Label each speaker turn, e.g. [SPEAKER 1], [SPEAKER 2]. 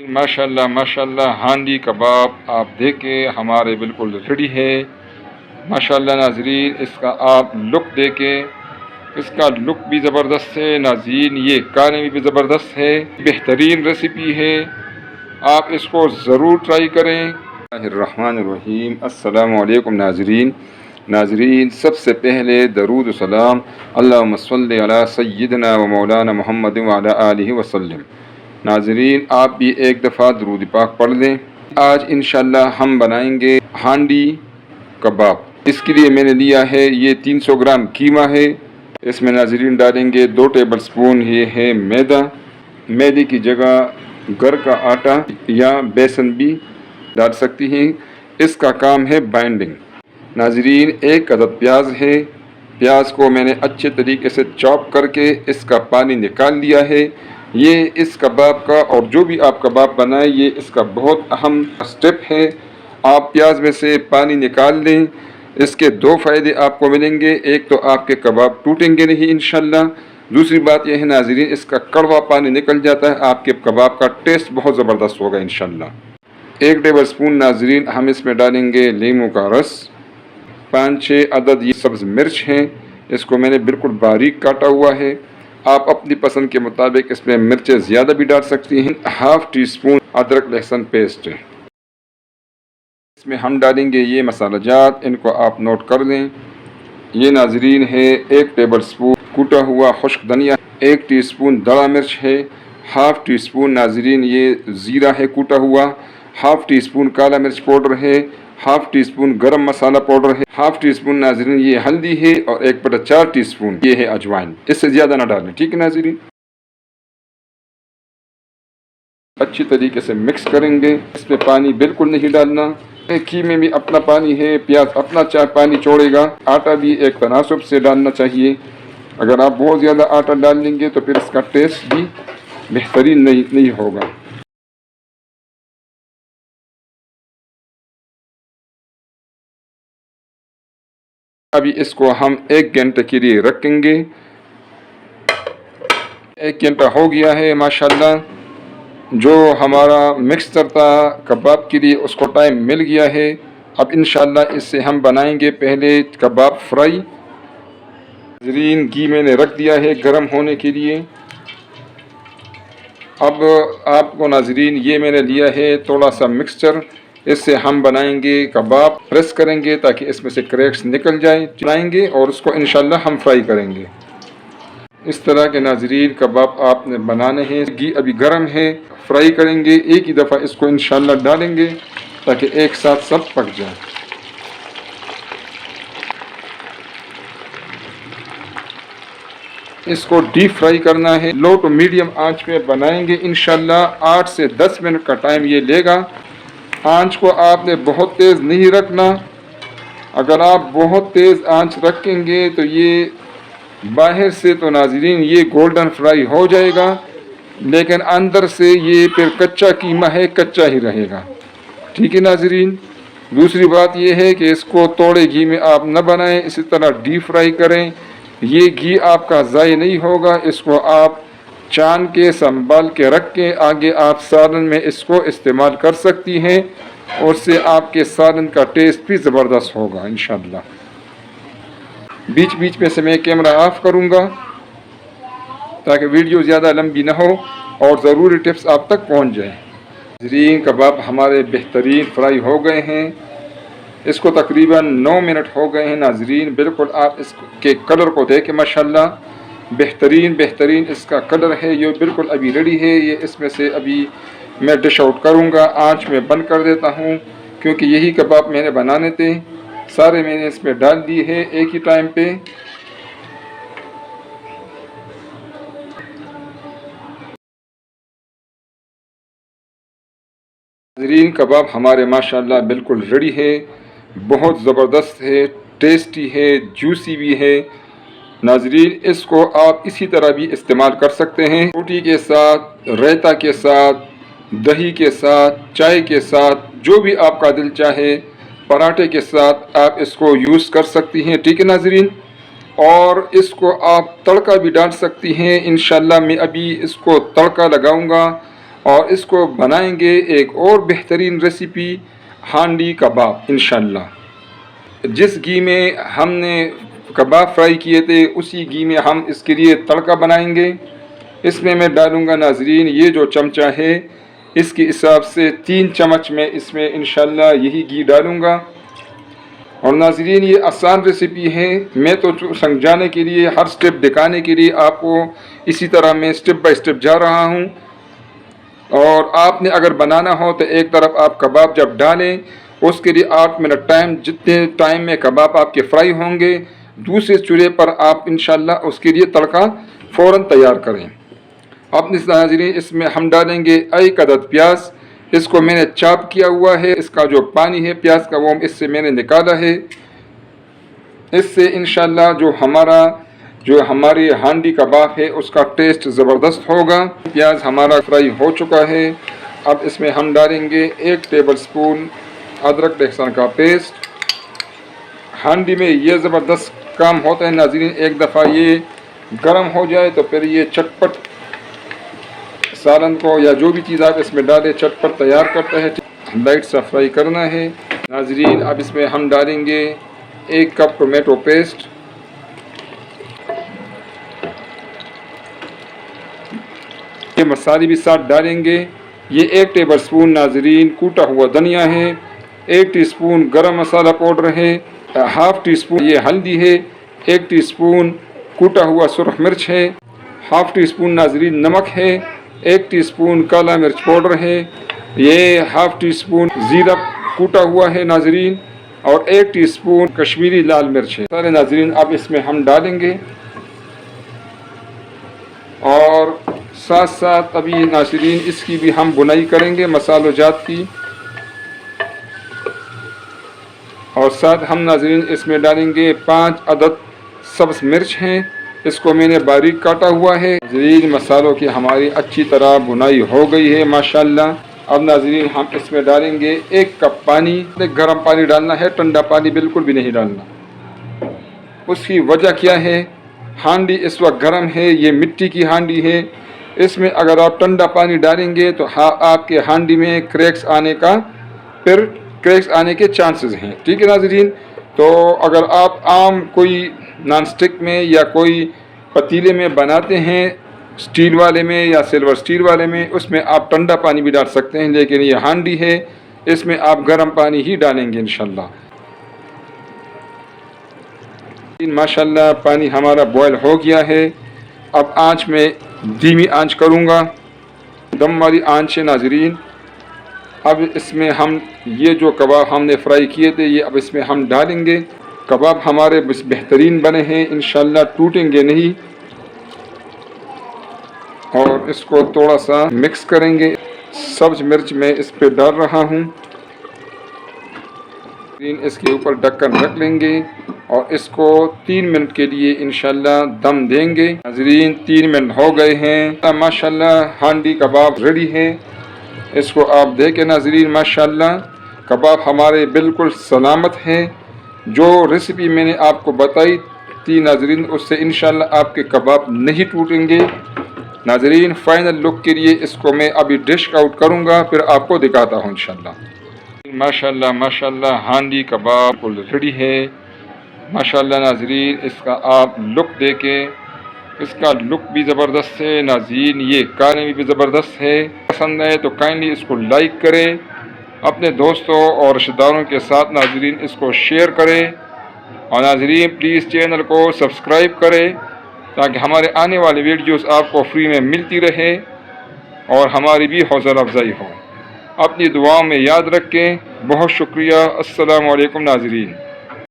[SPEAKER 1] माशाल्लाह माशाल्लाह हांडी कबाब आप देखें हमारे बिल्कुल रेडी है। माशाल्लाह नाजरीन, इसका आप लुक देखें, इसका लुक भी ज़बरदस्त है नाज़रीन, ये खाने में भी ज़बरदस्त है, बेहतरीन रेसिपी है, आप इसको ज़रूर ट्राई करें। बिस्मिल्लाहिर्रहमानिर्रहीम, अस्सलामु अलैकुम नाजरीन। नाजरीन, सबसे पहले दरूद सलाम अल्लाहुम्मा सल्लि अला सय्यिदना व मौलाना मुहम्मद व अला आलिहि वसल्लम। नाजरीन, आप भी एक दफ़ा दरूद पाक पढ़ लें। आज इंशाअल्लाह हम बनाएंगे हांडी कबाब। इसके लिए मैंने लिया है ये 300 ग्राम कीमा है। इसमें नाजरीन डालेंगे 2 टेबल स्पून ये है मैदा। मैदे की जगह घर का आटा या बेसन भी डाल सकती हैं। इसका काम है बाइंडिंग। नाजरीन, 1 अदद प्याज है। प्याज को मैंने अच्छे तरीके से चॉप करके इसका पानी निकाल लिया है। ये इस कबाब का और जो भी आप कबाब बनाएं ये इसका बहुत अहम स्टेप है। आप प्याज में से पानी निकाल लें। इसके 2 फ़ायदे आपको मिलेंगे। एक तो आपके कबाब टूटेंगे नहीं इंशाल्लाह। दूसरी बात यह है नाजरीन, इसका कड़वा पानी निकल जाता है, आपके कबाब का टेस्ट बहुत ज़बरदस्त होगा इंशाल्लाह। 1 टेबल स्पून नाजरीन हम इसमें डालेंगे नींबू का रस। 5-6 अदद ये सब्ज़ मिर्च हैं, इसको मैंने बिल्कुल बारीक काटा हुआ है। आप अपनी पसंद के मुताबिक इसमें मिर्चें ज़्यादा भी डाल सकती हैं। 1/2 टी स्पून अदरक लहसुन पेस्ट है। इसमें हम डालेंगे ये मसाला जात, इनको आप नोट कर लें। ये नाजरीन है 1 टेबल स्पून कूटा हुआ खुश्क धनिया, 1 टीस्पून दड़ा मिर्च है, 1/2 टी स्पून नाजरीन ये ज़ीरा है कूटा हुआ, 1/2 टी स्पून काला मिर्च पाउडर है, 1/2 टी स्पून गरम मसाला पाउडर है, 1/2 टी स्पून नाजरीन ये हल्दी है और 1/4 टी स्पून ये है अजवाइन। इससे ज़्यादा ना डालें, ठीक है नाजरीन। अच्छी तरीके से मिक्स करेंगे। इसमें पानी बिल्कुल नहीं डालना। कीमे में अपना पानी है, प्याज अपना पानी छोड़ेगा। आटा भी एक तनासुब से डालना चाहिए। अगर आप बहुत ज़्यादा आटा डाल लेंगे तो फिर इसका टेस्ट भी बेहतरीन नहीं होगा। अभी इसको हम 1 घंटे के लिए रखेंगे। 1 घंटा हो गया है माशाल्लाह। जो हमारा मिक्सचर था कबाब के लिए उसको टाइम मिल गया है। अब इंशाल्लाह इससे हम बनाएंगे पहले कबाब फ्राई। नाज़रीन, घी मैंने रख दिया है गरम होने के लिए। अब आपको नाज़रीन ये मैंने लिया है थोड़ा सा मिक्सचर, इससे हम बनाएंगे कबाब। प्रेस करेंगे ताकि इसमें से क्रैक्स निकल जाए, चलाएंगे और उसको इंशाल्लाह हम फ्राई करेंगे। इस तरह के नाजरीन कबाब आपने बनाने हैं। घी अभी गर्म है, फ्राई करेंगे। एक ही दफ़ा इसको इंशाल्लाह डालेंगे ताकि एक साथ सब पक जाए। इसको डीप फ्राई करना है। लो टू मीडियम आंच पे बनाएंगे इंशाल्लाह। 8 से 10 मिनट का टाइम ये लेगा। आंच को आपने बहुत तेज़ नहीं रखना। अगर आप बहुत तेज़ आंच रखेंगे तो ये बाहर से तो नाजरीन ये गोल्डन फ्राई हो जाएगा, लेकिन अंदर से ये फिर कच्चा कीमा है, कच्चा ही रहेगा, ठीक है नाजरीन। दूसरी बात ये है कि इसको थोड़े घी में आप न बनाएं, इसी तरह डीप फ्राई करें। ये घी आपका ज़ाय नहीं होगा। इसको आप छान के संभाल के रख के आगे आप सालन में इसको इस्तेमाल कर सकती हैं और उससे आपके सालन का टेस्ट भी ज़बरदस्त होगा इंशाअल्लाह। बीच बीच में से मैं कैमरा ऑफ करूँगा ताकि वीडियो ज़्यादा लंबी ना हो और ज़रूरी टिप्स आप तक पहुँच जाए। नाज़रीन, कबाब हमारे बेहतरीन फ्राई हो गए हैं। इसको तकरीबन 9 मिनट हो गए हैं नाजरीन। बिल्कुल आप इसके कलर को देखें, माशाल्लाह बेहतरीन इसका कलर है। ये बिल्कुल अभी रेडी है। ये इसमें से अभी मैं डिश आउट करूँगा। आँच में बंद कर देता हूँ क्योंकि यही कबाब मैंने बनाने थे। सारे मैंने इसमें डाल दिए हैं एक ही टाइम पे। नाज़रीन, कबाब हमारे माशाल्लाह बिल्कुल रेडी है। बहुत ज़बरदस्त है, टेस्टी है, जूसी भी है। नाज़रीन, इसको आप इसी तरह भी इस्तेमाल कर सकते हैं, रोटी के साथ, रायता के साथ, दही के साथ, चाय के साथ, जो भी आपका दिल चाहे, पराठे के साथ आप इसको यूज़ कर सकती हैं, ठीक है नाज़रीन। और इसको आप तड़का भी डाल सकती हैं। इंशाल्लाह मैं अभी इसको तड़का लगाऊंगा और इसको बनाएंगे एक और बेहतरीन रेसिपी, हांडी कबाब इंशाल्लाह। जिस घी में हमने कबाब फ्राई किए थे उसी घी में हम इसके लिए तड़का बनाएंगे। इसमें मैं डालूँगा नाजरीन, ये जो चमचा है इसके हिसाब से 3 चम्मच में इसमें इंशाल्लाह यही घी डालूँगा। और नाजरीन ये आसान रेसिपी है, मैं तो समझाने के लिए, हर स्टेप दिखाने के लिए आपको इसी तरह मैं स्टेप बाय स्टेप जा रहा हूँ। और आपने अगर बनाना हो तो एक तरफ आप कबाब जब डालें उसके लिए 8 मिनट टाइम, जितने टाइम में कबाब आपके फ्राई होंगे दूसरे चूल्हे पर आप इंशाल्लाह उसके लिए तड़का फ़ौरन तैयार करें। अब नाज़रीन इसमें हम डालेंगे 1 अदद प्याज, इसको मैंने चॉप किया हुआ है। इसका जो पानी है प्याज का वो इससे मैंने निकाला है। इससे इंशाल्लाह जो हमारी हांडी कबाब है उसका टेस्ट ज़बरदस्त होगा। प्याज हमारा फ्राई हो चुका है। अब इसमें हम डालेंगे 1 टेबलस्पून अदरक लहसुन का पेस्ट। हांडी में ये ज़बरदस्त काम होता है नाज़रीन, एक दफ़ा ये गर्म हो जाए तो फिर ये चटपट सालन को या जो भी चीज़ आप इसमें डालें चटपट तैयार करता है। लाइट सा फ्राई करना है नाज़रीन। अब इसमें हम डालेंगे 1 कप टोमेटो पेस्ट, ये मसाले भी साथ डालेंगे। ये 1 टेबलस्पून नाज़रीन कूटा हुआ धनिया है, 1 टीस्पून गरम मसाला पाउडर है, हाफ़ टी स्पून ये हल्दी है, 1 टीस्पून कूटा हुआ सुरख मिर्च है, हाफ़ टी स्पून नाज़रीन नमक है, 1 टीस्पून काला मिर्च पाउडर है, ये हाफ़ टी स्पून ज़ीरा कूटा हुआ है नाज़रीन, और 1 टीस्पून कश्मीरी लाल मिर्च है। सारे नाज़रीन अब इसमें हम डालेंगे और साथ साथ अभी नाज़रीन इसकी भी हम बुनाई करेंगे मसालो जात की। और साथ हम नाज़रीन इसमें डालेंगे 5 अदद सब्ज़ मिर्च हैं, इसको मैंने बारीक काटा हुआ है। नाज़रीन मसालों की हमारी अच्छी तरह बुनाई हो गई है माशाल्लाह। अब नाज़रीन हम इसमें डालेंगे 1 कप पानी। गर्म पानी डालना है, ठंडा पानी बिल्कुल भी नहीं डालना। उसकी वजह क्या है, हांडी इस वक्त गर्म है, ये मिट्टी की हांडी है, इसमें अगर आप ठंडा पानी डालेंगे तो आपके हांडी में क्रैक्स आने के चांसेस हैं। ठीक है नाज़रीन, तो अगर आप आम कोई नॉन स्टिक में या कोई पतीले में बनाते हैं, स्टील वाले में या सिल्वर स्टील वाले में, उसमें आप ठंडा पानी भी डाल सकते हैं, लेकिन ये हांडी है इसमें आप गर्म पानी ही डालेंगे इंशाल्लाह। माशाल्लाह पानी हमारा बॉयल हो गया है। अब आंच में धीमी आंच करूँगा, दम वाली आंच है नाज़रीन। अब इसमें हम ये जो कबाब हमने फ्राई किए थे ये अब इसमें हम डालेंगे। कबाब हमारे बेहतरीन बने हैं इंशाल्लाह, टूटेंगे नहीं। और इसको थोड़ा सा मिक्स करेंगे। सब्ज़ मिर्च मैं इस पर डाल रहा हूँ। इसके ऊपर ढक्कन रख लेंगे और इसको 3 मिनट के लिए इंशाल्लाह दम देंगे। नाज़रीन 3 मिनट हो गए हैं माशाल्लाह, हांडी कबाब रेडी है। इसको आप देखें नाज़रीन माशाल्लाह कबाब हमारे बिल्कुल सलामत हैं। जो रेसिपी मैंने आपको बताई थी नाज़रीन उससे इंशाल्लाह आपके कबाब नहीं टूटेंगे। नाज़रीन फ़ाइनल लुक के लिए इसको मैं अभी डिश आउट करूँगा, फिर आपको दिखाता हूँ इंशाल्लाह। माशाल्लाह माशाल्लाह हांडी कबाब बिल्कुल रेडी है माशाल्लाह। नाज़रीन इसका आप लुक देखें, इसका लुक भी ज़बरदस्त है नाज़रीन, ये खाने में भी ज़बरदस्त है। पसंद है तो काइंडली इसको लाइक करें, अपने दोस्तों और रिश्तेदारों के साथ नाज़रीन इसको शेयर करें। और नाज़रीन प्लीज़ चैनल को सब्सक्राइब करें ताकि हमारे आने वाले वीडियोस आपको फ्री में मिलती रहे और हमारी भी हौसला अफजाई हो। अपनी दुआओं में याद रखें। बहुत शुक्रिया। अस्सलामु अलैकुम नाज़रीन।